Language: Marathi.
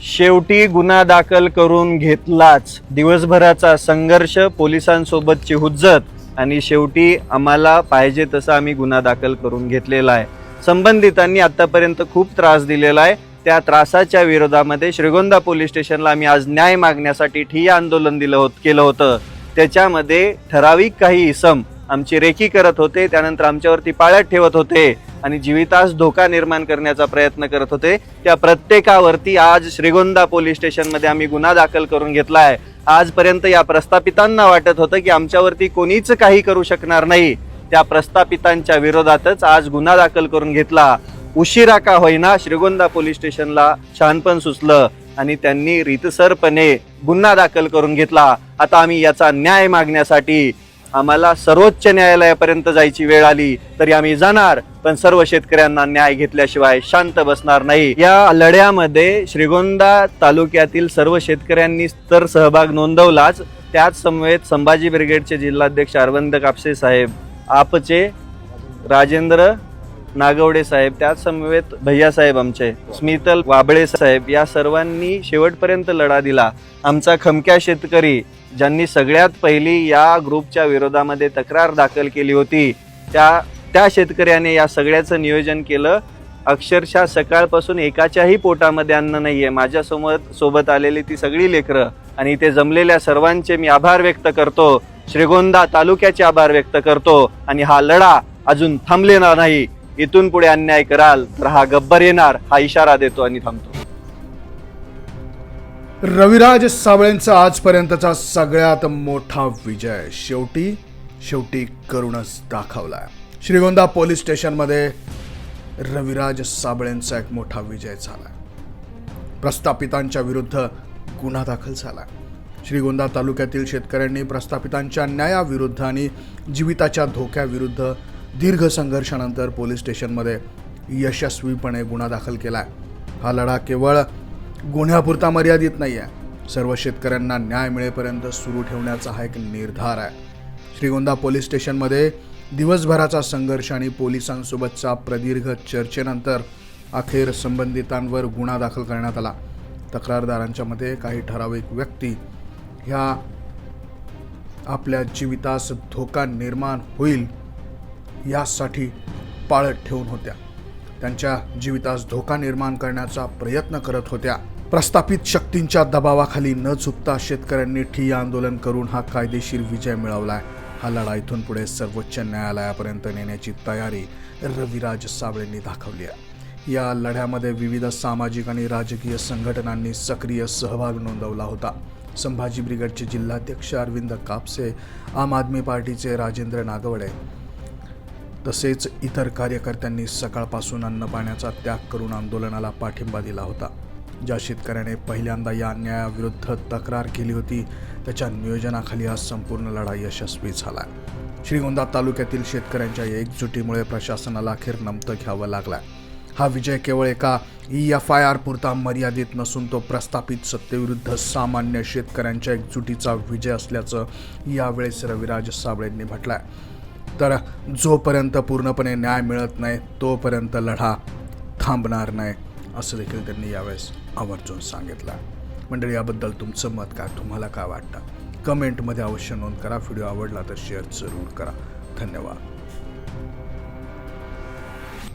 शेवटी गुन्हा दाखल करून घेतलाच. दिवसभराचा संघर्ष, पोलिसांसोबतची हुज्जत आणि शेवटी आम्हाला पाहिजे तसं आम्ही गुन्हा दाखल करून घेतलेला आहे. संबंधितांनी आतापर्यंत खूप त्रास दिलेला आहे. त्या त्रासाच्या विरोधामध्ये श्रीगोंदा पोलीस स्टेशनला आम्ही आज न्याय मागण्यासाठी ठिय्या आंदोलन केलं होतं. त्याच्यामध्ये ठराविक काही इसम आमची रेकी करत होते, त्यानंतर आमच्यावरती पाळत ठेवत होते आणि जीवितास धोका निर्माण करण्याचा प्रयत्न करत होते. त्या प्रत्येकावरती आज श्रीगोंदा पोलीस स्टेशनमध्ये आम्ही गुन्हा दाखल करून घेतला आहे. आजपर्यंत या प्रस्थापितांना वाटत होतं की आमच्यावरती कोणीच काही करू शकणार नाही. त्या प्रस्थापितांच्या विरोधातच आज गुन्हा दाखल करून घेतला. उशिरा का होईना श्रीगोंदा पोलीस स्टेशनला शहाणपण सुचलं आणि त्यांनी रीतसरपणे गुन्हा दाखल करून घेतला. आता आम्ही याचा न्याय मागण्यासाठी आम्हाला सर्वोच्च न्यायालयापर्यंत जायची वेळ आली तरी आम्ही जाणार, पण सर्व शेतकऱ्यांना न्याय घेतल्याशिवाय शांत बसणार नाही. या लढ्यामध्ये श्रीगोंदा तालुक्यातील सर्व शेतकऱ्यांनी तर सहभाग नोंदवलाच, त्याच समवेत संभाजी ब्रिगेडचे जिल्हाध्यक्ष अरविंद कापसे साहेब, आपचे राजेंद्र नागवडे साहेब, त्याच समवेत भैया साहेब आमचे, स्मितल वाबळे साहेब, या सर्वांनी शेवटपर्यंत लढा दिला. आमचा खमक्या शेतकरी ज्यांनी सगळ्यात पहिली या ग्रुपच्या विरोधामध्ये तक्रार दाखल केली होती, त्या शेतकऱ्याने या सगळ्याचं नियोजन केलं. अक्षरशः सकाळपासून एकाच्याही पोटामध्ये अन्न नाहीये. माझ्या सोबत आलेली ती सगळी लेकरं आणि ते जमलेल्या सर्वांचे मी आभार व्यक्त करतो. श्रीगोंदा तालुक्याचे आभार व्यक्त करतो आणि हा लढा अजून थांबलेला नाही. इथून पुढे अन्याय कराल तर हा गब्बर येणार, हा इशारा देतो आणि थांबतो. रविराज साबळेंचा आजपर्यंतचा सगळ्यात मोठा विजय शेवटी करूनच दाखवलाय. श्रीगोंदा पोलीस स्टेशनमध्ये रविराज साबळेंचा एक मोठा विजय झाला. प्रस्थापितांच्या विरुद्ध गुन्हा दाखल झाला. श्रीगोंदा तालुक्यातील शेतकऱ्यांनी प्रस्थापितांच्या न्यायाविरुद्ध आणि जीविताच्या धोक्याविरुद्ध दीर्घ संघर्षानंतर पोलीस स्टेशनमध्ये यशस्वीपणे गुन्हा दाखल केलाय. हा लढा केवळ गुन्ह्यापुरता मर्यादित नाही आहे, सर्व शेतकऱ्यांना न्याय मिळेपर्यंत सुरू ठेवण्याचा हा एक निर्धार आहे. श्रीगोंदा पोलीस स्टेशनमध्ये दिवसभराचा संघर्ष आणि पोलिसांसोबतच्या प्रदीर्घ चर्चेनंतर अखेर संबंधितांवर गुन्हा दाखल करण्यात आला. तक्रारदारांच्या मध्ये काही ठराविक व्यक्ती ह्या आपल्या जीवितास धोका निर्माण होईल यासाठी पाळत ठेवून होत्या. त्यांच्या जीवितास धोका निर्माण करण्याचा प्रयत्न करत होत्या. प्रस्थापित शक्तींच्या दबावाखाली न चुकता शेतकऱ्यांनी ठिय्या आंदोलन करून हा कायदेशीर विजय मिळवलाय. हा लढा इथून पुढे सर्वोच्च न्यायालयापर्यंत नेण्याची तयारी रविराज साबळेंनी दाखवली आहे. या लढ्यामध्ये विविध सामाजिक आणि राजकीय संघटनांनी सक्रिय सहभाग नोंदवला होता. संभाजी ब्रिगेडचे जिल्हाध्यक्ष अरविंद कापसे, आम आदमी पार्टीचे राजेंद्र नागवडे तसेच इतर कार्यकर्त्यांनी सकाळपासून अन्न पाण्याचा त्याग करून आंदोलनाला पाठिंबा दिला होता. ज्या शेतकऱ्याने पहिल्यांदा या अन्यायाविरुद्ध तक्रार केली होती त्याच्या नियोजनाखाली हा संपूर्ण लढा यशस्वी झाला. श्रीगोंदा तालुक्यातील शेतकऱ्यांच्या एकजुटीमुळे प्रशासनाला अखेर नमतं घ्यावं लागलं. हा विजय केवळ एका EFIR पुरता मर्यादित नसून तो प्रस्थापित सत्तेविरुद्ध सामान्य शेतकऱ्यांच्या एकजुटीचा विजय असल्याचं यावेळेस रविराज साबळेंनी म्हटलंय. तर जोपर्यंत पूर्णपणे न्याय मिळत नाही तोपर्यंत लढा थांबणार नाही असं देखील त्यांनी यावेळेस आवर्जून सांगितलं. मंडळी, याबद्दल तुमचं मत काय, तुम्हाला काय वाटतं, कमेंटमध्ये अवश्य नोंद करा. व्हिडिओ आवडला तर शेअर जरूर करा. धन्यवाद.